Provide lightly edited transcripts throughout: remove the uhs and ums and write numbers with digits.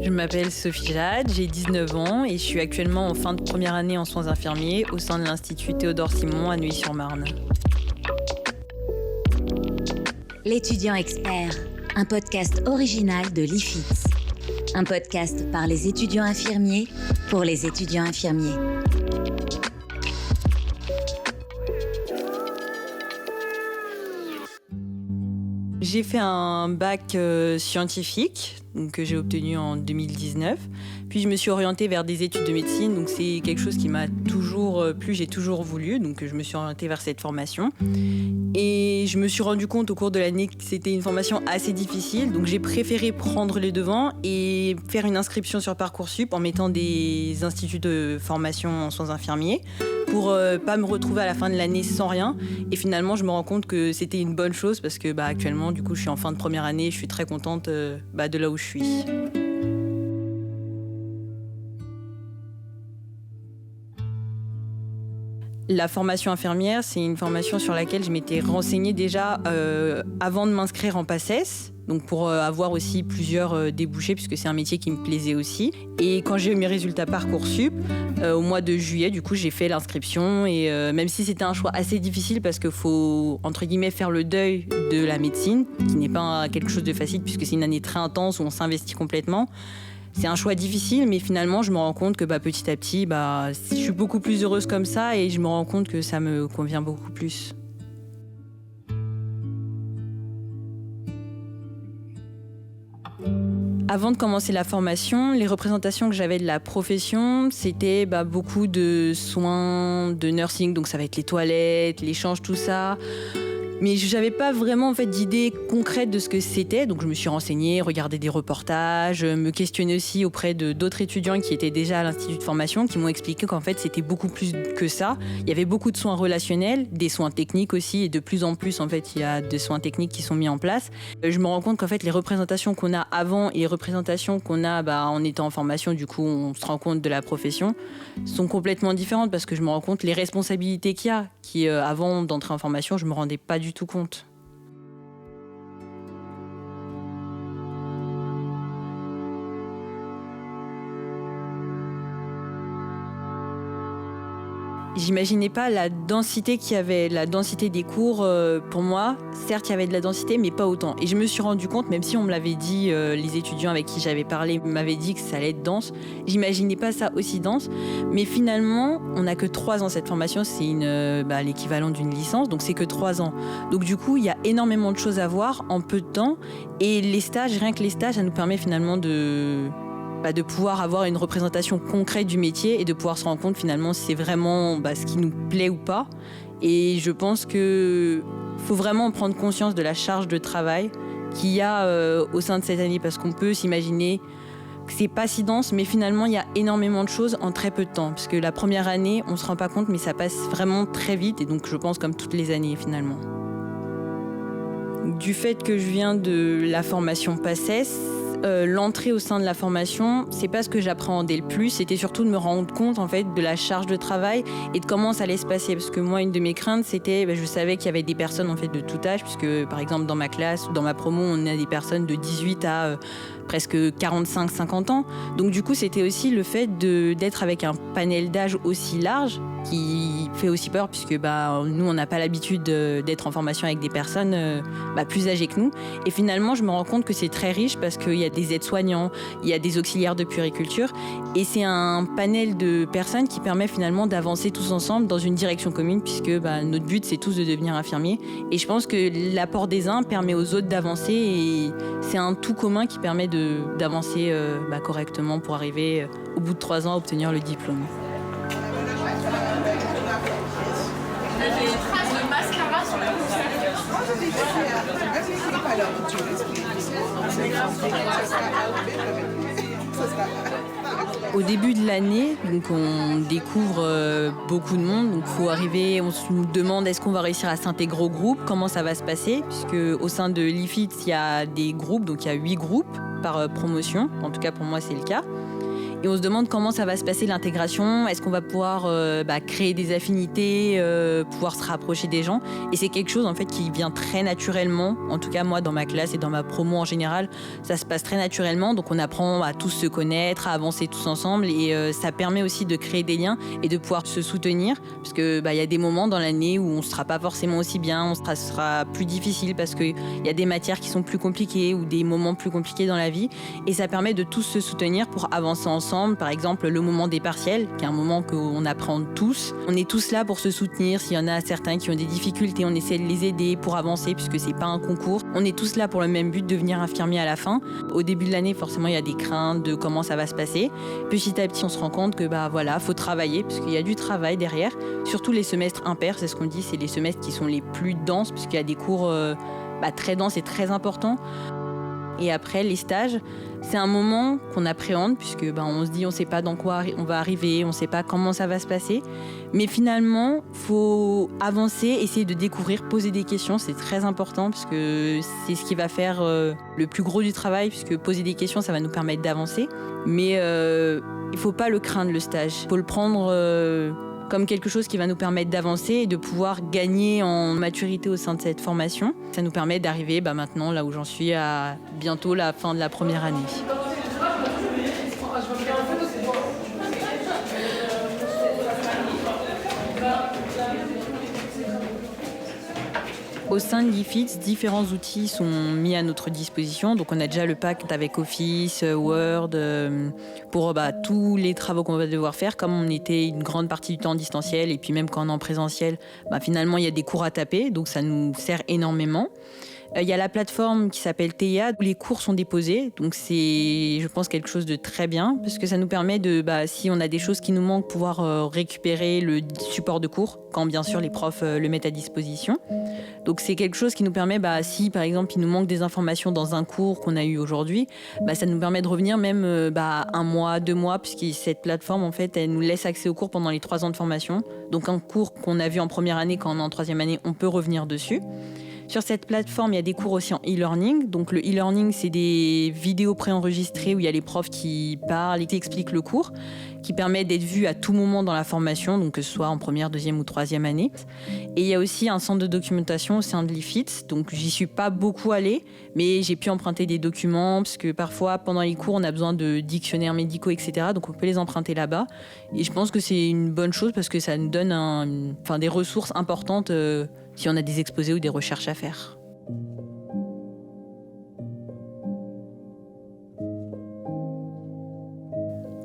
Je m'appelle Sophie Jade, j'ai 19 ans et je suis actuellement en fin de première année en soins infirmiers au sein de l'Institut Théodore Simon à Neuilly-sur-Marne. L'étudiant expert, un podcast original de l'IFITS. Un podcast par les étudiants infirmiers pour les étudiants infirmiers. J'ai fait un bac scientifique que j'ai obtenu en 2019. Puis je me suis orientée vers des études de médecine. Donc c'est quelque chose qui m'a toujours plu, j'ai toujours voulu. Donc je me suis orientée vers cette formation. Et je me suis rendu compte au cours de l'année que c'était une formation assez difficile. Donc j'ai préféré prendre les devants et faire une inscription sur Parcoursup en mettant des instituts de formation en soins infirmiers pour pas me retrouver à la fin de l'année sans rien. Et finalement, je me rends compte que c'était une bonne chose parce que actuellement, du coup, je suis en fin de première année. Je suis très contente de là où je suis. La formation infirmière, c'est une formation sur laquelle je m'étais renseignée déjà avant de m'inscrire en PACES. Donc pour avoir aussi plusieurs débouchés, puisque c'est un métier qui me plaisait aussi. Et quand j'ai eu mes résultats Parcoursup, au mois de juillet, du coup, j'ai fait l'inscription. Et même si c'était un choix assez difficile, parce qu'il faut, entre guillemets, faire le deuil de la médecine, qui n'est pas quelque chose de facile, puisque c'est une année très intense où on s'investit complètement. C'est un choix difficile, mais finalement, je me rends compte que petit à petit, je suis beaucoup plus heureuse comme ça et je me rends compte que ça me convient beaucoup plus. Avant de commencer la formation, les représentations que j'avais de la profession, c'était beaucoup de soins de nursing, donc ça va être les toilettes, l'échange, tout ça. Mais je n'avais pas vraiment d'idée concrète de ce que c'était, donc je me suis renseignée, regardé des reportages, me questionnais aussi auprès d'autres étudiants qui étaient déjà à l'institut de formation, qui m'ont expliqué qu'en fait c'était beaucoup plus que ça. Il y avait beaucoup de soins relationnels, des soins techniques aussi, et de plus en plus il y a des soins techniques qui sont mis en place. Je me rends compte qu'en fait les représentations qu'on a avant et les représentations qu'on a en étant en formation, du coup on se rend compte de la profession, sont complètement différentes parce que je me rends compte les responsabilités qu'il y a, qui avant d'entrer en formation je me rendais pas du tout compte. J'imaginais pas la densité qu'il y avait, la densité des cours pour moi. Certes, il y avait de la densité, mais pas autant. Et je me suis rendu compte, même si on me l'avait dit, les étudiants avec qui j'avais parlé m'avaient dit que ça allait être dense, j'imaginais pas ça aussi dense. Mais finalement, on n'a que 3 ans cette formation, c'est l'équivalent d'une licence, donc c'est que 3 ans. Donc du coup, il y a énormément de choses à voir en peu de temps. Et les stages, rien que les stages, ça nous permet finalement de pouvoir avoir une représentation concrète du métier et de pouvoir se rendre compte finalement si c'est vraiment ce qui nous plaît ou pas. Et je pense qu'il faut vraiment prendre conscience de la charge de travail qu'il y a au sein de cette année, parce qu'on peut s'imaginer que c'est pas si dense, mais finalement il y a énormément de choses en très peu de temps, parce que la première année on se rend pas compte, mais ça passe vraiment très vite, et donc je pense comme toutes les années finalement. Du fait que je viens de la formation PACES, l'entrée au sein de la formation, c'est pas ce que j'appréhendais le plus, c'était surtout de me rendre compte de la charge de travail et de comment ça allait se passer, parce que moi une de mes craintes c'était, je savais qu'il y avait des personnes de tout âge, puisque par exemple dans ma classe ou dans ma promo on a des personnes de 18 à presque 45-50 ans, donc du coup c'était aussi le fait d'être avec un panel d'âge aussi large qui fait aussi peur, puisque nous on n'a pas l'habitude d'être en formation avec des personnes plus âgées que nous, et finalement je me rends compte que c'est très riche parce qu'il y a des aides-soignants, il y a des auxiliaires de puériculture, et c'est un panel de personnes qui permet finalement d'avancer tous ensemble dans une direction commune, puisque notre but c'est tous de devenir infirmiers, et je pense que l'apport des uns permet aux autres d'avancer, et c'est un tout commun qui permet d'avancer correctement pour arriver au bout de 3 ans à obtenir le diplôme. Il y a des traces de mascara sur le Au début de l'année, donc on découvre beaucoup de monde. Donc faut arriver, on se demande est-ce qu'on va réussir à s'intégrer au groupe, comment ça va se passer, puisque au sein de l'IFITS, il y a des groupes, donc il y a 8 groupes par promotion. En tout cas pour moi c'est le cas. Et on se demande comment ça va se passer l'intégration. Est-ce qu'on va pouvoir créer des affinités, pouvoir se rapprocher des gens. Et c'est quelque chose en fait qui vient très naturellement. En tout cas moi dans ma classe et dans ma promo en général, ça se passe très naturellement. Donc on apprend à tous se connaître, à avancer tous ensemble et ça permet aussi de créer des liens et de pouvoir se soutenir. Parce que y a des moments dans l'année où on ne sera pas forcément aussi bien, ce sera plus difficile parce qu'il y a des matières qui sont plus compliquées ou des moments plus compliqués dans la vie. Et ça permet de tous se soutenir pour avancer ensemble. Par exemple, le moment des partiels, qui est un moment qu'on appréhende tous. On est tous là pour se soutenir. S'il y en a certains qui ont des difficultés, on essaie de les aider pour avancer puisque c'est pas un concours. On est tous là pour le même but, devenir infirmier à la fin. Au début de l'année, forcément, il y a des craintes de comment ça va se passer. Petit à petit, on se rend compte que faut travailler parce qu'il y a du travail derrière. Surtout les semestres impairs, c'est ce qu'on dit, c'est les semestres qui sont les plus denses parce qu'il y a des cours très denses et très importants. Et après, les stages, c'est un moment qu'on appréhende puisque on se dit on ne sait pas dans quoi on va arriver, on ne sait pas comment ça va se passer. Mais finalement, il faut avancer, essayer de découvrir, poser des questions. C'est très important parce que c'est ce qui va faire le plus gros du travail puisque poser des questions, ça va nous permettre d'avancer. Mais il ne faut pas le craindre, le stage. Il faut le prendre comme quelque chose qui va nous permettre d'avancer et de pouvoir gagner en maturité au sein de cette formation. Ça nous permet d'arriver maintenant, là où j'en suis, à bientôt la fin de la première année. Au sein de l'IFITS, différents outils sont mis à notre disposition. Donc on a déjà le pack avec Office, Word, pour tous les travaux qu'on va devoir faire. Comme on était une grande partie du temps en distanciel et puis même quand on est en présentiel, finalement il y a des cours à taper, donc ça nous sert énormément. Il y a la plateforme qui s'appelle TEIA où les cours sont déposés. Donc c'est, je pense, quelque chose de très bien parce que ça nous permet de, si on a des choses qui nous manquent, pouvoir récupérer le support de cours quand bien sûr les profs le mettent à disposition. Donc c'est quelque chose qui nous permet, si par exemple il nous manque des informations dans un cours qu'on a eu aujourd'hui, ça nous permet de revenir même 1 mois, 2 mois, puisque cette plateforme en fait elle nous laisse accès aux cours pendant les 3 ans de formation. Donc un cours qu'on a vu en première année, quand on est en 3e année, on peut revenir dessus. Sur cette plateforme, il y a des cours aussi en e-learning. Donc le e-learning, c'est des vidéos préenregistrées où il y a les profs qui parlent et qui expliquent le cours, qui permet d'être vu à tout moment dans la formation, donc que ce soit en première, 2e ou 3e année. Et il y a aussi un centre de documentation au sein de l'IFITS. Donc j'y suis pas beaucoup allée, mais j'ai pu emprunter des documents parce que parfois pendant les cours, on a besoin de dictionnaires médicaux, etc. Donc on peut les emprunter là-bas. Et je pense que c'est une bonne chose parce que ça nous donne des ressources importantes si on a des exposés ou des recherches à faire.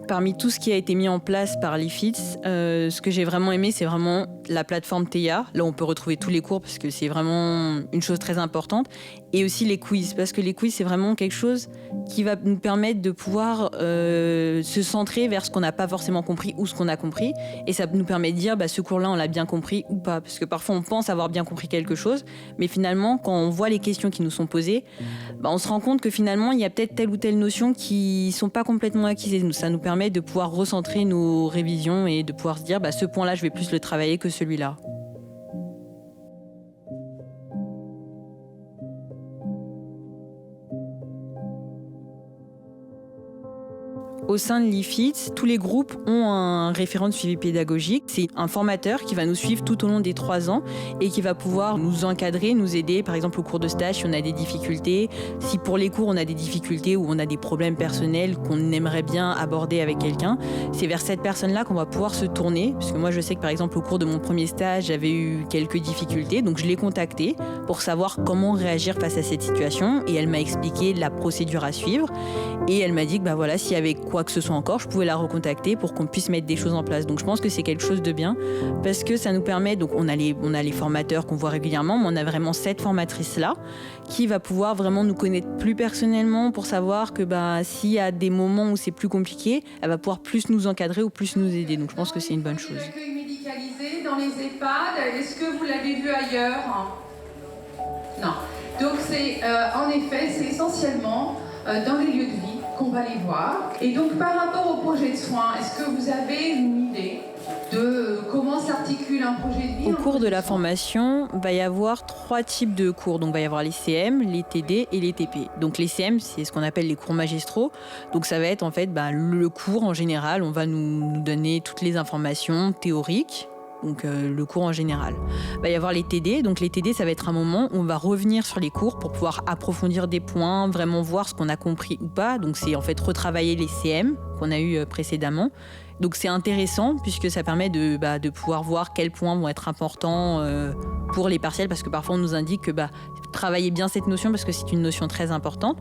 Parmi tout ce qui a été mis en place par l'IFITS, ce que j'ai vraiment aimé, c'est vraiment la plateforme TEIA. Là, on peut retrouver tous les cours parce que c'est vraiment une chose très importante. Et aussi les quiz, parce que les quiz, c'est vraiment quelque chose qui va nous permettre de pouvoir se centrer vers ce qu'on n'a pas forcément compris ou ce qu'on a compris. Et ça nous permet de dire, ce cours-là, on l'a bien compris ou pas. Parce que parfois, on pense avoir bien compris quelque chose, mais finalement, quand on voit les questions qui nous sont posées, on se rend compte que finalement, il y a peut-être telle ou telle notion qui ne sont pas complètement acquises. Ça nous permet de pouvoir recentrer nos révisions et de pouvoir se dire, ce point-là, je vais plus le travailler que celui-là. Au sein de l'IFITS, tous les groupes ont un référent de suivi pédagogique. C'est un formateur qui va nous suivre tout au long des 3 ans et qui va pouvoir nous encadrer, nous aider, par exemple au cours de stage si on a des difficultés. Si pour les cours on a des difficultés ou on a des problèmes personnels qu'on aimerait bien aborder avec quelqu'un, c'est vers cette personne-là qu'on va pouvoir se tourner. Parce que moi je sais que par exemple au cours de mon premier stage, j'avais eu quelques difficultés, donc je l'ai contactée pour savoir comment réagir face à cette situation et elle m'a expliqué la procédure à suivre et elle m'a dit que s'il y avait quoi que ce soit encore, je pouvais la recontacter pour qu'on puisse mettre des choses en place. Donc je pense que c'est quelque chose de bien parce que ça nous permet, donc on a les formateurs qu'on voit régulièrement, mais on a vraiment cette formatrice-là qui va pouvoir vraiment nous connaître plus personnellement pour savoir que s'il y a des moments où c'est plus compliqué, elle va pouvoir plus nous encadrer ou plus nous aider. Donc je pense que c'est une bonne chose. L'accueil médicalisé dans les EHPAD, est-ce que vous l'avez vu ailleurs ? Non. Donc en effet, c'est essentiellement dans les lieux de vie qu'on va les voir. Et donc par rapport au projet de soins, est-ce que vous avez une idée de comment s'articule un projet de vie. Au cours de la formation, il va y avoir 3 types de cours. Donc, il va y avoir les CM, les TD et les TP. Donc, les CM, c'est ce qu'on appelle les cours magistraux. Donc, ça va être en fait le cours en général. On va nous donner toutes les informations théoriques. Donc, le cours en général. Il va y avoir les TD. Donc, les TD, ça va être un moment où on va revenir sur les cours pour pouvoir approfondir des points, vraiment voir ce qu'on a compris ou pas. Donc, c'est en fait retravailler les CM qu'on a eu précédemment. Donc c'est intéressant puisque ça permet de pouvoir voir quels points vont être importants pour les partiels, parce que parfois on nous indique que travaillez bien cette notion parce que c'est une notion très importante.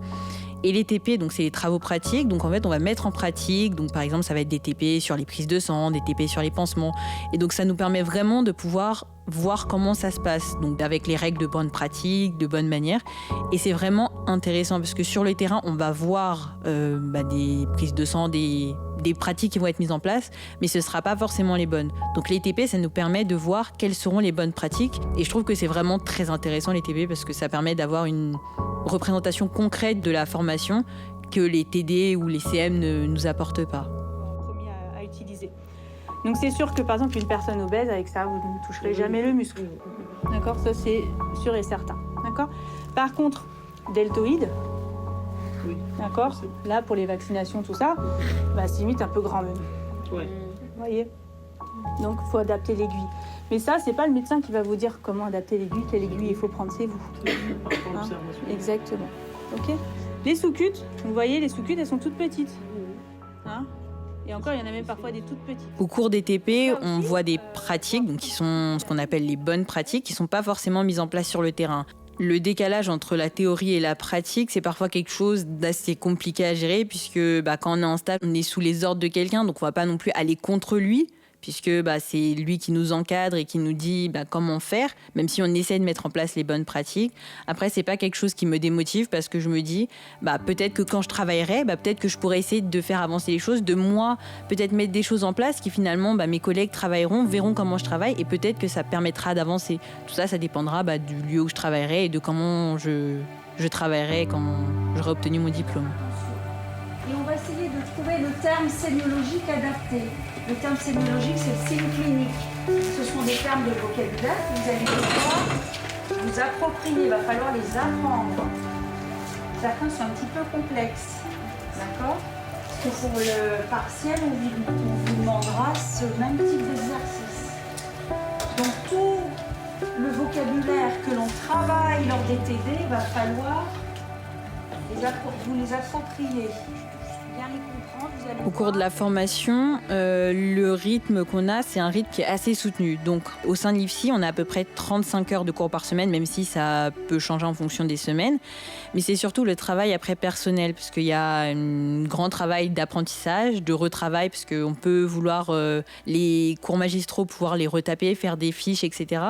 Et les TP, donc c'est les travaux pratiques. Donc en fait, on va mettre en pratique. Donc par exemple, ça va être des TP sur les prises de sang, des TP sur les pansements. Et donc ça nous permet vraiment de pouvoir voir comment ça se passe. Donc avec les règles de bonne pratique, de bonne manière. Et c'est vraiment intéressant parce que sur le terrain, on va voir des prises de sang, des pratiques qui vont être mises en place, mais ce ne sera pas forcément les bonnes. Donc les TP, ça nous permet de voir quelles seront les bonnes pratiques. Et je trouve que c'est vraiment très intéressant les TP parce que ça permet d'avoir une représentation concrète de la formation que les TD ou les CM ne nous apportent pas. Premier à utiliser. Donc c'est sûr que par exemple une personne obèse, avec ça vous ne toucherez jamais le muscle. D'accord, ça c'est sûr et certain. D'accord. Par contre, deltoïde, oui. D'accord. Là pour les vaccinations tout ça, c'est limite un peu grand même. Ouais. Vous voyez. Donc il faut adapter l'aiguille. Mais ça, c'est pas le médecin qui va vous dire comment adapter l'aiguille, quelle aiguille il faut prendre, c'est vous. Hein. Exactement. Ok. Les sous-cutes, vous voyez, les sous-cutes, elles sont toutes petites. Hein. Et encore, il y en a même parfois des toutes petites. Au cours des TP, on voit des pratiques, donc qui sont ce qu'on appelle les bonnes pratiques, qui sont pas forcément mises en place sur le terrain. Le décalage entre la théorie et la pratique, c'est parfois quelque chose d'assez compliqué à gérer, puisque quand on est en stage, on est sous les ordres de quelqu'un, donc on va pas non plus aller contre lui, puisque c'est lui qui nous encadre et qui nous dit comment faire, même si on essaie de mettre en place les bonnes pratiques. Après, c'est pas quelque chose qui me démotive parce que je me dis peut-être que quand je travaillerai, peut-être que je pourrais essayer de faire avancer les choses, de moi peut-être mettre des choses en place qui finalement mes collègues travailleront, verront comment je travaille et peut-être que ça permettra d'avancer. Tout ça, ça dépendra du lieu où je travaillerai et de comment je travaillerai quand j'aurai obtenu mon diplôme. Et on va essayer de trouver le terme sémiologique adapté. Le terme sémiologique, c'est le signe clinique. Ce sont des termes de vocabulaire que vous allez devoir vous approprier. Il va falloir les apprendre. Certains sont un petit peu complexes. D'accord ? Parce que pour le partiel, on vous demandera ce même type d'exercice. Donc tout le vocabulaire que l'on travaille lors des TD, il va falloir vous les approprier. Au cours de la formation, le rythme qu'on a, c'est un rythme qui est assez soutenu. Donc, au sein de l'IFSI, on a à peu près 35 heures de cours par semaine, même si ça peut changer en fonction des semaines. Mais c'est surtout le travail après personnel, parce qu'il y a un grand travail d'apprentissage, de retravail, parce qu'on peut vouloir les cours magistraux, pouvoir les retaper, faire des fiches, etc.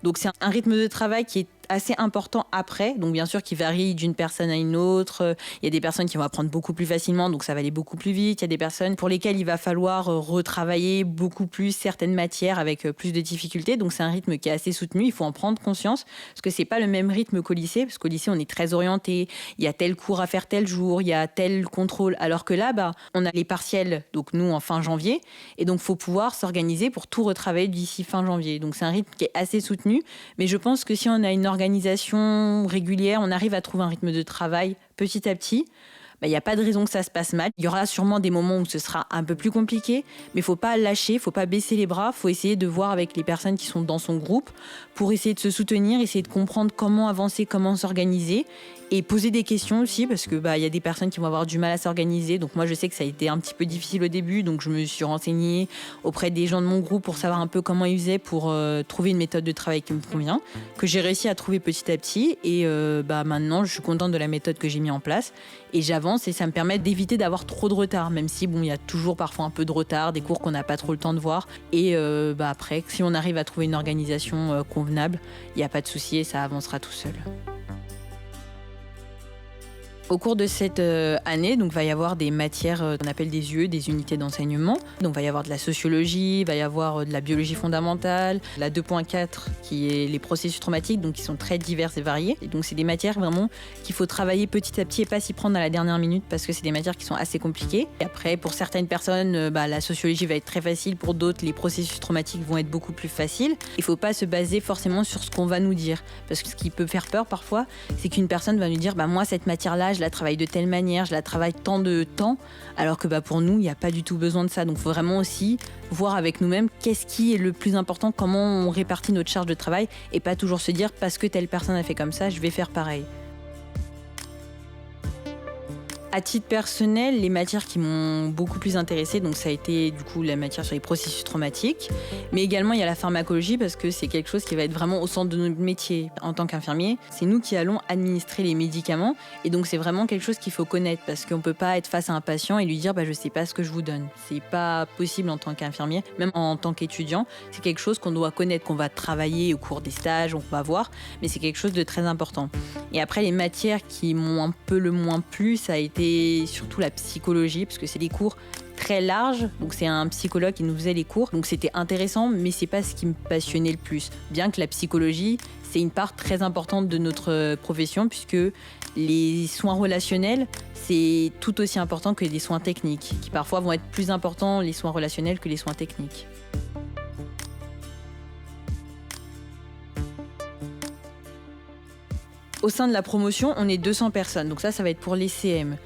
Donc, c'est un rythme de travail qui est assez important après, donc bien sûr qui varie d'une personne à une autre. Il y a des personnes qui vont apprendre beaucoup plus facilement, donc ça va aller beaucoup plus vite. Il y a des personnes pour lesquelles il va falloir retravailler beaucoup plus certaines matières avec plus de difficultés, donc c'est un rythme qui est assez soutenu. Il faut en prendre conscience, parce que c'est pas le même rythme qu'au lycée, parce qu'au lycée on est très orienté, il y a tel cours à faire tel jour, il y a tel contrôle, alors que là on a les partiels, donc nous en fin janvier, et donc faut pouvoir s'organiser pour tout retravailler d'ici fin janvier. Donc c'est un rythme qui est assez soutenu, mais je pense que si on a une organisation régulière, on arrive à trouver un rythme de travail petit à petit. Il n'y a pas de raison que ça se passe mal. Il y aura sûrement des moments où ce sera un peu plus compliqué, mais il ne faut pas lâcher, il ne faut pas baisser les bras, il faut essayer de voir avec les personnes qui sont dans son groupe pour essayer de se soutenir, essayer de comprendre comment avancer, comment s'organiser et poser des questions aussi, parce que y a des personnes qui vont avoir du mal à s'organiser. Donc moi je sais que ça a été un petit peu difficile au début, donc je me suis renseignée auprès des gens de mon groupe pour savoir un peu comment ils faisaient pour trouver une méthode de travail qui me convient, que j'ai réussi à trouver petit à petit, et maintenant je suis contente de la méthode que j'ai mise en place et j'avance, et ça me permet d'éviter d'avoir trop de retard, même si il y a toujours parfois un peu de retard, des cours qu'on n'a pas trop le temps de voir, et après si on arrive à trouver une organisation convenable, il n'y a pas de souci et ça avancera tout seul. Au cours de cette année, donc, va y avoir des matières qu'on appelle des UE, des unités d'enseignement. Donc, va y avoir de la sociologie, va y avoir de la biologie fondamentale, la 2.4 qui est les processus traumatiques, donc qui sont très diverses et variées. Et donc, c'est des matières vraiment qu'il faut travailler petit à petit et pas s'y prendre à la dernière minute parce que c'est des matières qui sont assez compliquées. Et après, pour certaines personnes, la sociologie va être très facile. Pour d'autres, les processus traumatiques vont être beaucoup plus faciles. Il ne faut pas se baser forcément sur ce qu'on va nous dire. Parce que ce qui peut faire peur parfois, c'est qu'une personne va nous dire moi, cette matière-là, je la travaille de telle manière, je la travaille tant de temps, alors que pour nous, il n'y a pas du tout besoin de ça. Donc il faut vraiment aussi voir avec nous-mêmes qu'est-ce qui est le plus important, comment on répartit notre charge de travail et pas toujours se dire parce que telle personne a fait comme ça, je vais faire pareil. À titre personnel, les matières qui m'ont beaucoup plus intéressée, donc ça a été du coup la matière sur les processus traumatiques, mais également il y a la pharmacologie parce que c'est quelque chose qui va être vraiment au centre de notre métier. En tant qu'infirmier, c'est nous qui allons administrer les médicaments et donc c'est vraiment quelque chose qu'il faut connaître parce qu'on ne peut pas être face à un patient et lui dire je ne sais pas ce que je vous donne. C'est pas possible en tant qu'infirmier, même en tant qu'étudiant. C'est quelque chose qu'on doit connaître, qu'on va travailler au cours des stages, on va voir, mais c'est quelque chose de très important. Et après, les matières qui m'ont un peu le moins plu, ça a été surtout la psychologie, parce que c'est des cours très larges, donc c'est un psychologue qui nous faisait les cours, donc c'était intéressant, mais c'est pas ce qui me passionnait le plus. Bien que la psychologie, c'est une part très importante de notre profession, puisque les soins relationnels, c'est tout aussi important que les soins techniques, qui parfois vont être plus importants, les soins relationnels, que les soins techniques. Au sein de la promotion, on est 200 personnes, donc ça va être pour les CM.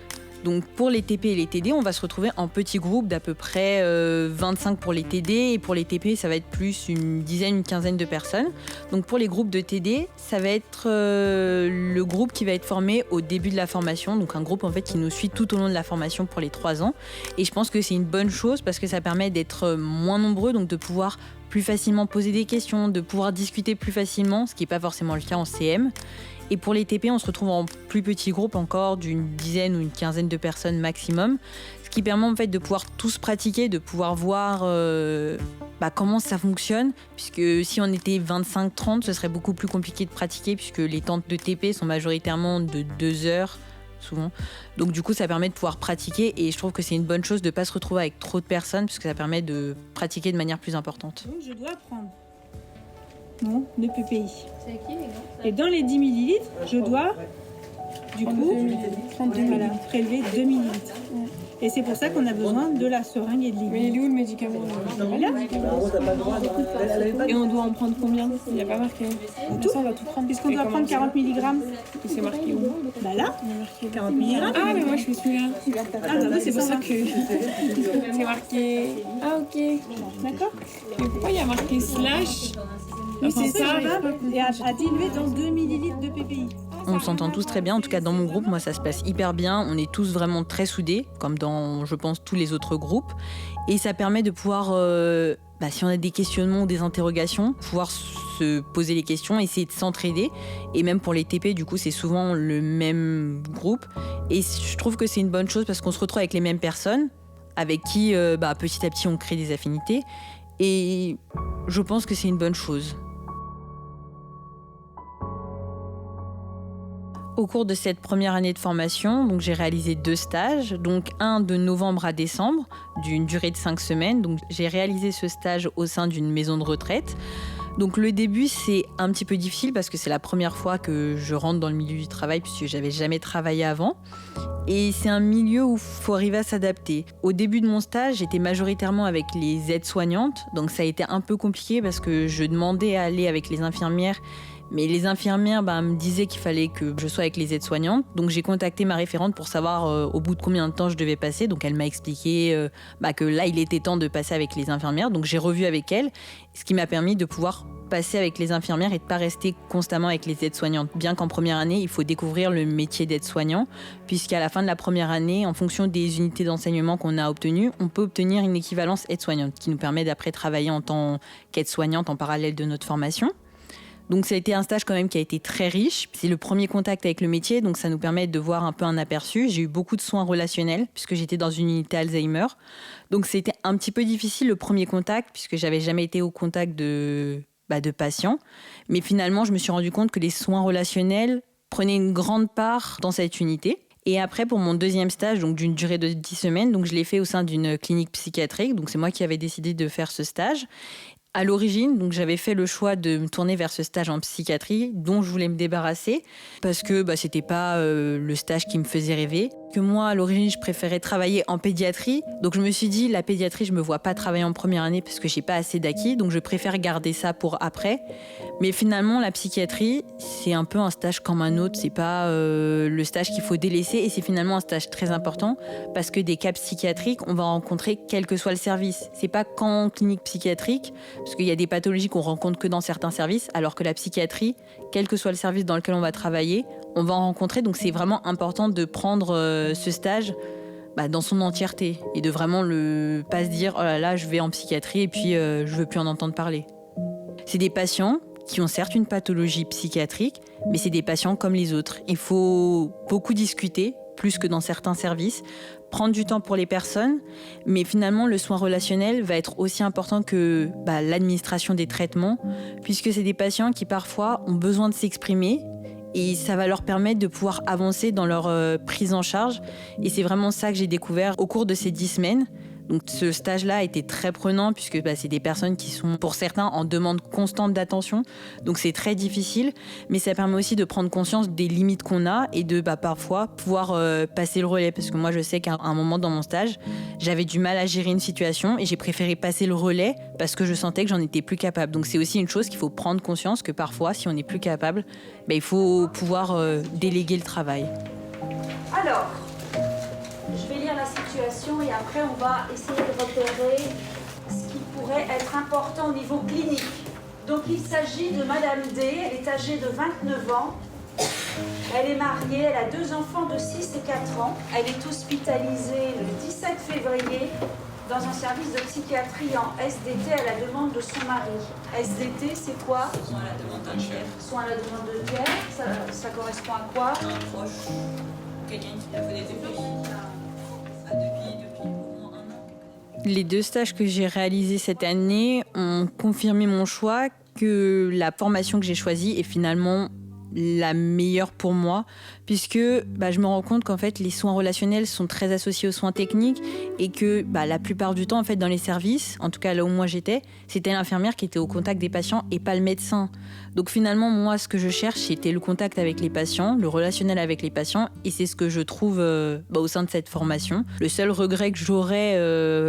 Donc pour les TP et les TD, on va se retrouver en petits groupes d'à peu près 25 pour les TD et pour les TP, ça va être plus une dizaine, une quinzaine de personnes. Donc pour les groupes de TD, ça va être le groupe qui va être formé au début de la formation, donc un groupe en fait qui nous suit tout au long de la formation pour les 3 ans. Et je pense que c'est une bonne chose parce que ça permet d'être moins nombreux, donc de pouvoir plus facilement poser des questions, de pouvoir discuter plus facilement, ce qui n'est pas forcément le cas en CM. Et pour les TP, on se retrouve en plus petits groupes encore d'une dizaine ou une quinzaine de personnes maximum, ce qui permet en fait de pouvoir tous pratiquer, de pouvoir voir comment ça fonctionne, puisque si on était 25-30, ce serait beaucoup plus compliqué de pratiquer, puisque les temps de TP sont majoritairement de 2 heures, souvent. Donc du coup, ça permet de pouvoir pratiquer, et je trouve que c'est une bonne chose de ne pas se retrouver avec trop de personnes, puisque ça permet de pratiquer de manière plus importante. Je dois prendre le PPI. C'est qui, les gars ? Et dans les 10 millilitres, je dois, du coup, prélever 2 millilitres. Et c'est pour ça qu'on a besoin de la seringue et de l'hygiène. Mais il est où le médicament ? Voilà. Et on doit en prendre combien ? Il n'y a pas marqué. Tout ça, on va tout prendre. Puisqu'on doit prendre 40 mg. Et c'est marqué où ? Là, 40 mg. Ah, mais moi je fais celui-là. C'est pour ça que... C'est marqué. Ah, ok. D'accord. Mais pourquoi il y a marqué slash ? Oui, c'est ça. Et à diluer dans 2 millilitres de PPI. On s'entend tous très bien, en tout cas dans mon groupe, moi ça se passe hyper bien, on est tous vraiment très soudés, comme dans, je pense, tous les autres groupes, et ça permet de pouvoir, si on a des questionnements ou des interrogations, pouvoir se poser les questions, essayer de s'entraider, et même pour les TP, du coup, c'est souvent le même groupe, et je trouve que c'est une bonne chose parce qu'on se retrouve avec les mêmes personnes, avec qui, petit à petit, on crée des affinités, et je pense que c'est une bonne chose. Au cours de cette première année de formation, donc j'ai réalisé 2 stages, donc un de novembre à décembre, d'une durée de 5 semaines. Donc j'ai réalisé ce stage au sein d'une maison de retraite. Donc le début, c'est un petit peu difficile parce que c'est la première fois que je rentre dans le milieu du travail puisque j'avais jamais travaillé avant. Et c'est un milieu où il faut arriver à s'adapter. Au début de mon stage, j'étais majoritairement avec les aides-soignantes, donc ça a été un peu compliqué parce que je demandais à aller avec les infirmières. Mais les infirmières me disaient qu'il fallait que je sois avec les aides-soignantes. Donc j'ai contacté ma référente pour savoir au bout de combien de temps je devais passer. Donc elle m'a expliqué que là, il était temps de passer avec les infirmières. Donc j'ai revu avec elle, ce qui m'a permis de pouvoir passer avec les infirmières et de ne pas rester constamment avec les aides-soignantes. Bien qu'en première année, il faut découvrir le métier d'aide-soignant, puisqu'à la fin de la première année, en fonction des unités d'enseignement qu'on a obtenues, on peut obtenir une équivalence aide-soignante qui nous permet d'après travailler en tant qu'aide-soignante en parallèle de notre formation. Donc ça a été un stage quand même qui a été très riche. C'est le premier contact avec le métier, donc ça nous permet de voir un peu un aperçu. J'ai eu beaucoup de soins relationnels puisque j'étais dans une unité Alzheimer. Donc c'était un petit peu difficile le premier contact puisque j'avais jamais été au contact de patients. Mais finalement, je me suis rendu compte que les soins relationnels prenaient une grande part dans cette unité. Et après, pour mon deuxième stage, donc d'une durée de 10 semaines, donc je l'ai fait au sein d'une clinique psychiatrique. Donc c'est moi qui avais décidé de faire ce stage. À l'origine, donc j'avais fait le choix de me tourner vers ce stage en psychiatrie dont je voulais me débarrasser parce que c'était pas le stage qui me faisait rêver. Que moi, à l'origine, je préférais travailler en pédiatrie. Donc je me suis dit, la pédiatrie, je me vois pas travailler en première année parce que j'ai pas assez d'acquis. Donc je préfère garder ça pour après. Mais finalement, la psychiatrie, c'est un peu un stage comme un autre. C'est pas le stage qu'il faut délaisser et c'est finalement un stage très important parce que des cas psychiatriques, on va rencontrer quel que soit le service. C'est pas qu'en clinique psychiatrique, parce qu'il y a des pathologies qu'on rencontre que dans certains services, alors que la psychiatrie, quel que soit le service dans lequel on va travailler, on va en rencontrer. Donc c'est vraiment important de prendre ce stage dans son entièreté et de vraiment pas se dire « oh là là, je vais en psychiatrie et puis je veux plus en entendre parler ». C'est des patients qui ont certes une pathologie psychiatrique, mais c'est des patients comme les autres. Il faut beaucoup discuter, plus que dans certains services, prendre du temps pour les personnes, mais finalement le soin relationnel va être aussi important que l'administration des traitements, puisque c'est des patients qui parfois ont besoin de s'exprimer et ça va leur permettre de pouvoir avancer dans leur prise en charge. Et c'est vraiment ça que j'ai découvert au cours de ces 10 semaines. Donc ce stage-là a été très prenant puisque c'est des personnes qui sont pour certains en demande constante d'attention. Donc c'est très difficile, mais ça permet aussi de prendre conscience des limites qu'on a et de parfois pouvoir passer le relais. Parce que moi je sais qu'à un moment dans mon stage, j'avais du mal à gérer une situation et j'ai préféré passer le relais parce que je sentais que j'en étais plus capable. Donc c'est aussi une chose qu'il faut prendre conscience que parfois si on n'est plus capable, il faut pouvoir déléguer le travail. Alors, je vais lire la situation et après on va essayer de repérer ce qui pourrait être important au niveau clinique. Donc il s'agit de Madame D, elle est âgée de 29 ans, elle est mariée, elle a 2 enfants de 6 et 4 ans, elle est hospitalisée le 17 février dans un service de psychiatrie en SDT à la demande de son mari. SDT, c'est quoi? Soins à la demande d'un tiers. Soins à la demande de tiers, ça correspond à quoi? Un proche, quelqu'un qui a fait des effets. Depuis au moins 1 an. Les 2 stages que j'ai réalisés cette année ont confirmé mon choix que la formation que j'ai choisie est finalement la meilleure pour moi, puisque je me rends compte qu'en fait les soins relationnels sont très associés aux soins techniques et que la plupart du temps en fait dans les services, en tout cas là où moi j'étais, c'était l'infirmière qui était au contact des patients et pas le médecin. Donc finalement moi ce que je cherche c'était le contact avec les patients, le relationnel avec les patients et c'est ce que je trouve au sein de cette formation. Le seul regret que j'aurais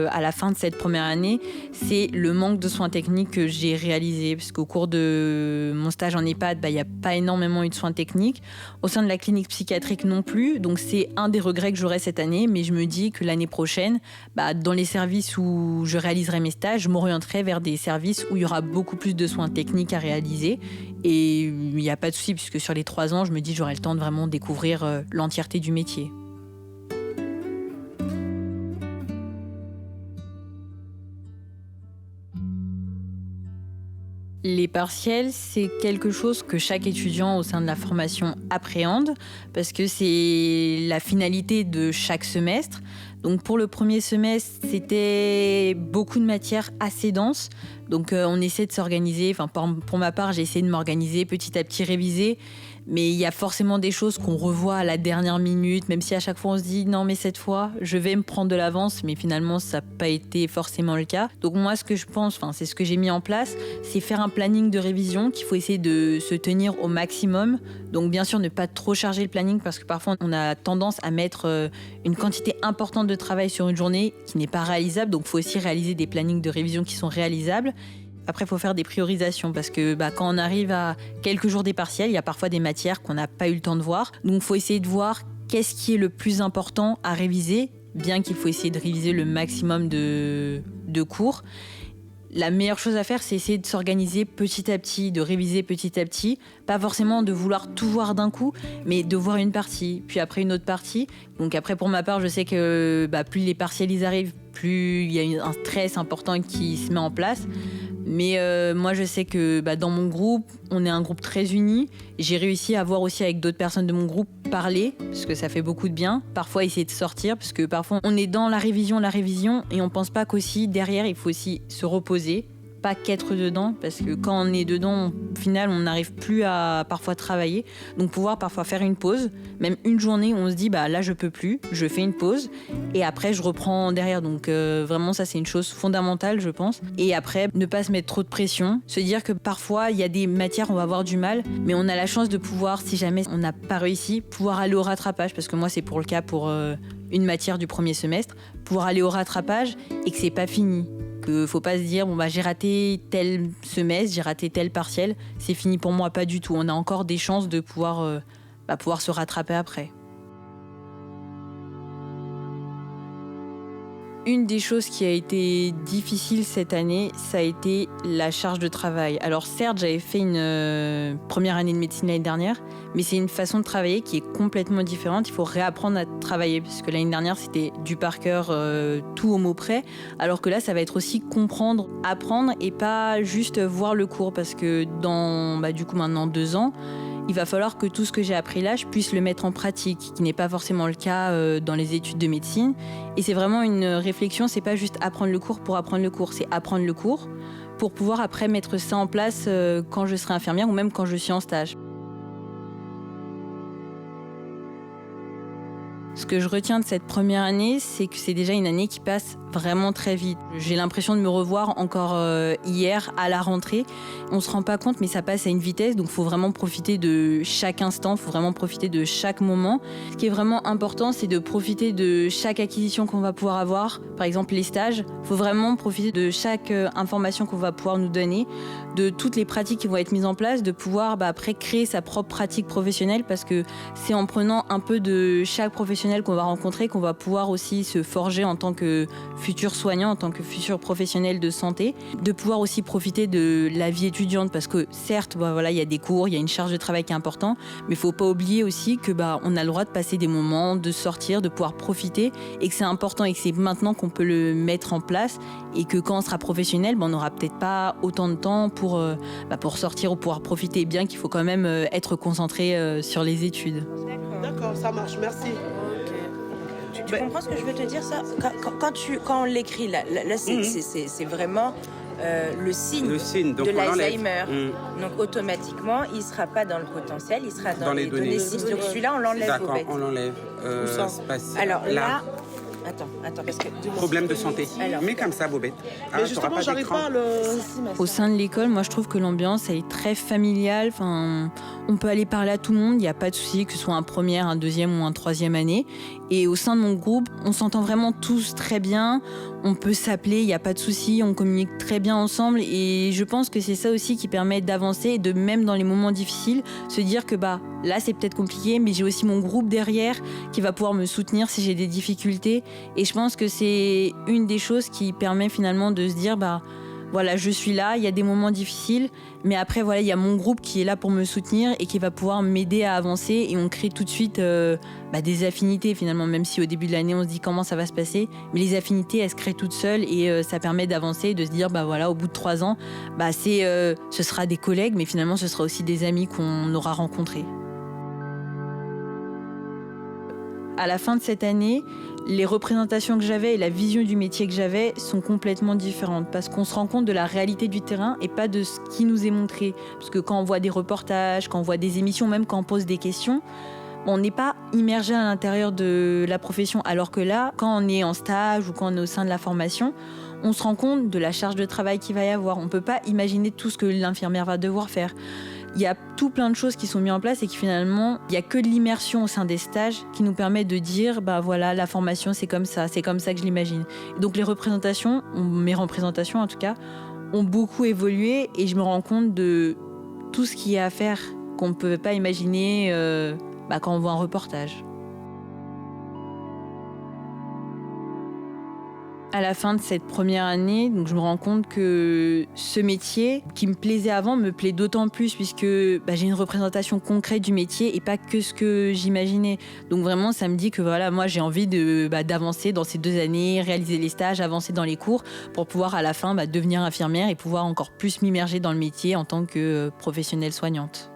à la fin de cette première année, c'est le manque de soins techniques que j'ai réalisé, parce qu'au cours de mon stage en EHPAD, il n'y a pas énormément eu de soins techniques. Au sein de la clinique psychiatrique non plus. Donc c'est un des regrets que j'aurai cette année, mais je me dis que l'année prochaine, dans les services où je réaliserai mes stages, je m'orienterai vers des services où il y aura beaucoup plus de soins techniques à réaliser. Et il n'y a pas de souci, puisque sur les 3 ans, je me dis que j'aurai le temps de vraiment découvrir l'entièreté du métier. Les partiels, c'est quelque chose que chaque étudiant au sein de la formation appréhende parce que c'est la finalité de chaque semestre. Donc pour le premier semestre, c'était beaucoup de matières assez denses. Donc on essaie de s'organiser. Pour ma part, j'ai essayé de m'organiser, petit à petit réviser. Mais il y a forcément des choses qu'on revoit à la dernière minute, même si à chaque fois on se dit non mais cette fois je vais me prendre de l'avance, mais finalement ça n'a pas été forcément le cas. Donc moi ce que je pense, c'est ce que j'ai mis en place, c'est faire un planning de révision qu'il faut essayer de se tenir au maximum. Donc bien sûr ne pas trop charger le planning parce que parfois on a tendance à mettre une quantité importante de travail sur une journée qui n'est pas réalisable, donc il faut aussi réaliser des plannings de révision qui sont réalisables. Après, il faut faire des priorisations parce que quand on arrive à quelques jours des partiels, il y a parfois des matières qu'on n'a pas eu le temps de voir. Donc, il faut essayer de voir qu'est-ce qui est le plus important à réviser, bien qu'il faut essayer de réviser le maximum de cours. La meilleure chose à faire, c'est essayer de s'organiser petit à petit, de réviser petit à petit. Pas forcément de vouloir tout voir d'un coup, mais de voir une partie, puis après une autre partie. Donc après, pour ma part, je sais que plus les partiels ils arrivent, plus il y a un stress important qui se met en place. Mais moi, je sais que dans mon groupe, on est un groupe très uni. J'ai réussi à voir aussi avec d'autres personnes de mon groupe parler, parce que ça fait beaucoup de bien. Parfois, essayer de sortir, parce que parfois, on est dans la révision, et on pense pas qu'aussi, derrière, il faut aussi se reposer, pas qu'être dedans, parce que quand on est dedans, au final, on n'arrive plus à parfois travailler. Donc pouvoir parfois faire une pause, même une journée où on se dit là je peux plus, je fais une pause et après je reprends derrière. Donc vraiment ça c'est une chose fondamentale je pense. Et après ne pas se mettre trop de pression, se dire que parfois il y a des matières où on va avoir du mal, mais on a la chance de pouvoir, si jamais on n'a pas réussi, pouvoir aller au rattrapage, parce que moi c'est pour le cas pour une matière du premier semestre, pouvoir aller au rattrapage et que c'est pas fini. Que faut pas se dire j'ai raté tel semestre, j'ai raté tel partiel, c'est fini pour moi, pas du tout. On a encore des chances de pouvoir se rattraper après. Une des choses qui a été difficile cette année, ça a été la charge de travail. Alors certes, j'avais fait une première année de médecine l'année dernière, mais c'est une façon de travailler qui est complètement différente. Il faut réapprendre à travailler, parce que l'année dernière, c'était du par cœur, tout au mot près, alors que là, ça va être aussi comprendre, apprendre et pas juste voir le cours, parce que dans du coup maintenant 2 ans, il va falloir que tout ce que j'ai appris là, je puisse le mettre en pratique, qui n'est pas forcément le cas dans les études de médecine. Et c'est vraiment une réflexion, c'est pas juste apprendre le cours pour apprendre le cours, c'est apprendre le cours pour pouvoir après mettre ça en place quand je serai infirmière ou même quand je suis en stage. Ce que je retiens de cette première année, c'est que c'est déjà une année qui passe vraiment très vite. J'ai l'impression de me revoir encore hier à la rentrée. On se rend pas compte, mais ça passe à une vitesse, donc il faut vraiment profiter de chaque instant, il faut vraiment profiter de chaque moment. Ce qui est vraiment important, c'est de profiter de chaque acquisition qu'on va pouvoir avoir. Par exemple, les stages, il faut vraiment profiter de chaque information qu'on va pouvoir nous donner, de toutes les pratiques qui vont être mises en place, de pouvoir après créer sa propre pratique professionnelle, parce que c'est en prenant un peu de chaque professionnel qu'on va rencontrer qu'on va pouvoir aussi se forger en tant que futur soignant, en tant que futur professionnel de santé, de pouvoir aussi profiter de la vie étudiante, parce que certes, il y a des cours, il y a une charge de travail qui est importante, mais il faut pas oublier aussi que on a le droit de passer des moments, de sortir, de pouvoir profiter, et que c'est important et que c'est maintenant qu'on peut le mettre en place, et que quand on sera professionnel, on n'aura peut-être pas autant de temps pour sortir ou pouvoir profiter, bien qu'il faut quand même être concentré sur les études. D'accord, ça marche, merci. Tu comprends ce que je veux te dire, ça ? Quand on l'écrit, là c'est vraiment le signe donc de l'Alzheimer. Donc automatiquement, il ne sera pas dans le potentiel, il sera dans les données 6. Donc celui-là, on l'enlève. D'accord, on l'enlève. Alors là... Attends, parce que... Problème de santé. Mais comme ça, Bobette. Mais justement, j'arrive pas à le... Au sein de l'école, moi, je trouve que l'ambiance, elle est très familiale. Enfin, on peut aller parler à tout le monde. Il n'y a pas de souci, que ce soit un première, un deuxième ou un troisième année. Et au sein de mon groupe, on s'entend vraiment tous très bien. On peut s'appeler, il n'y a pas de souci. On communique très bien ensemble. Et je pense que c'est ça aussi qui permet d'avancer et de, même dans les moments difficiles, se dire que là, c'est peut-être compliqué, mais j'ai aussi mon groupe derrière qui va pouvoir me soutenir si j'ai des difficultés. Et je pense que c'est une des choses qui permet finalement de se dire, je suis là, il y a des moments difficiles, mais après, il y a mon groupe qui est là pour me soutenir et qui va pouvoir m'aider à avancer. Et on crée tout de suite des affinités finalement, même si au début de l'année, on se dit comment ça va se passer. Mais les affinités, elles se créent toutes seules et ça permet d'avancer, de se dire, au bout de 3 ans, ce sera des collègues, mais finalement, ce sera aussi des amis qu'on aura rencontrés. À la fin de cette année, les représentations que j'avais et la vision du métier que j'avais sont complètement différentes, parce qu'on se rend compte de la réalité du terrain et pas de ce qui nous est montré. Parce que quand on voit des reportages, quand on voit des émissions, même quand on pose des questions, on n'est pas immergé à l'intérieur de la profession. Alors que là, quand on est en stage ou quand on est au sein de la formation, on se rend compte de la charge de travail qu'il va y avoir. On ne peut pas imaginer tout ce que l'infirmière va devoir faire. Il y a tout plein de choses qui sont mises en place et qui finalement, il n'y a que de l'immersion au sein des stages qui nous permet de dire, la formation, c'est comme ça que je l'imagine. Et donc les représentations, mes représentations en tout cas, ont beaucoup évolué et je me rends compte de tout ce qu'il y a à faire qu'on ne peut pas imaginer quand on voit un reportage. À la fin de cette première année, donc je me rends compte que ce métier qui me plaisait avant me plaît d'autant plus puisque j'ai une représentation concrète du métier et pas que ce que j'imaginais. Donc vraiment, ça me dit que moi j'ai envie d'avancer dans ces 2 années, réaliser les stages, avancer dans les cours pour pouvoir à la fin devenir infirmière et pouvoir encore plus m'immerger dans le métier en tant que professionnelle soignante.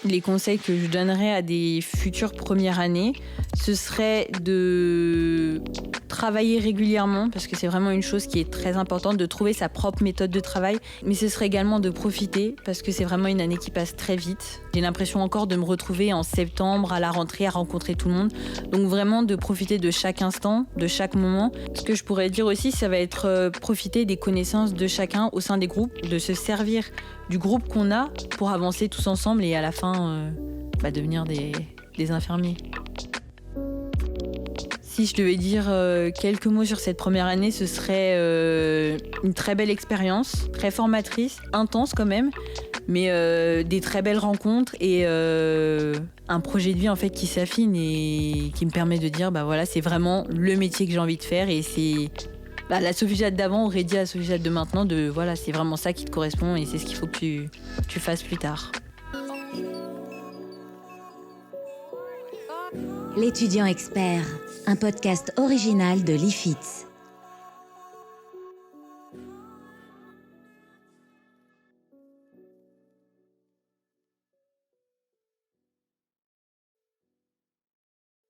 Les conseils que je donnerais à des futures premières années, ce serait de travailler régulièrement, parce que c'est vraiment une chose qui est très importante, de trouver sa propre méthode de travail. Mais ce serait également de profiter, parce que c'est vraiment une année qui passe très vite. J'ai l'impression encore de me retrouver en septembre, à la rentrée, à rencontrer tout le monde. Donc vraiment de profiter de chaque instant, de chaque moment. Ce que je pourrais dire aussi, ça va être profiter des connaissances de chacun au sein des groupes, de se servir du groupe qu'on a pour avancer tous ensemble et à la fin devenir des infirmiers. Si je devais dire quelques mots sur cette première année, ce serait une très belle expérience, très formatrice, intense quand même, mais des très belles rencontres et un projet de vie en fait qui s'affine et qui me permet de dire c'est vraiment le métier que j'ai envie de faire et c'est la Sophie Jade d'avant aurait dit à la Sophie Jade de maintenant c'est vraiment ça qui te correspond et c'est ce qu'il faut que tu fasses plus tard. L'étudiant expert, un podcast original de l'IFITS.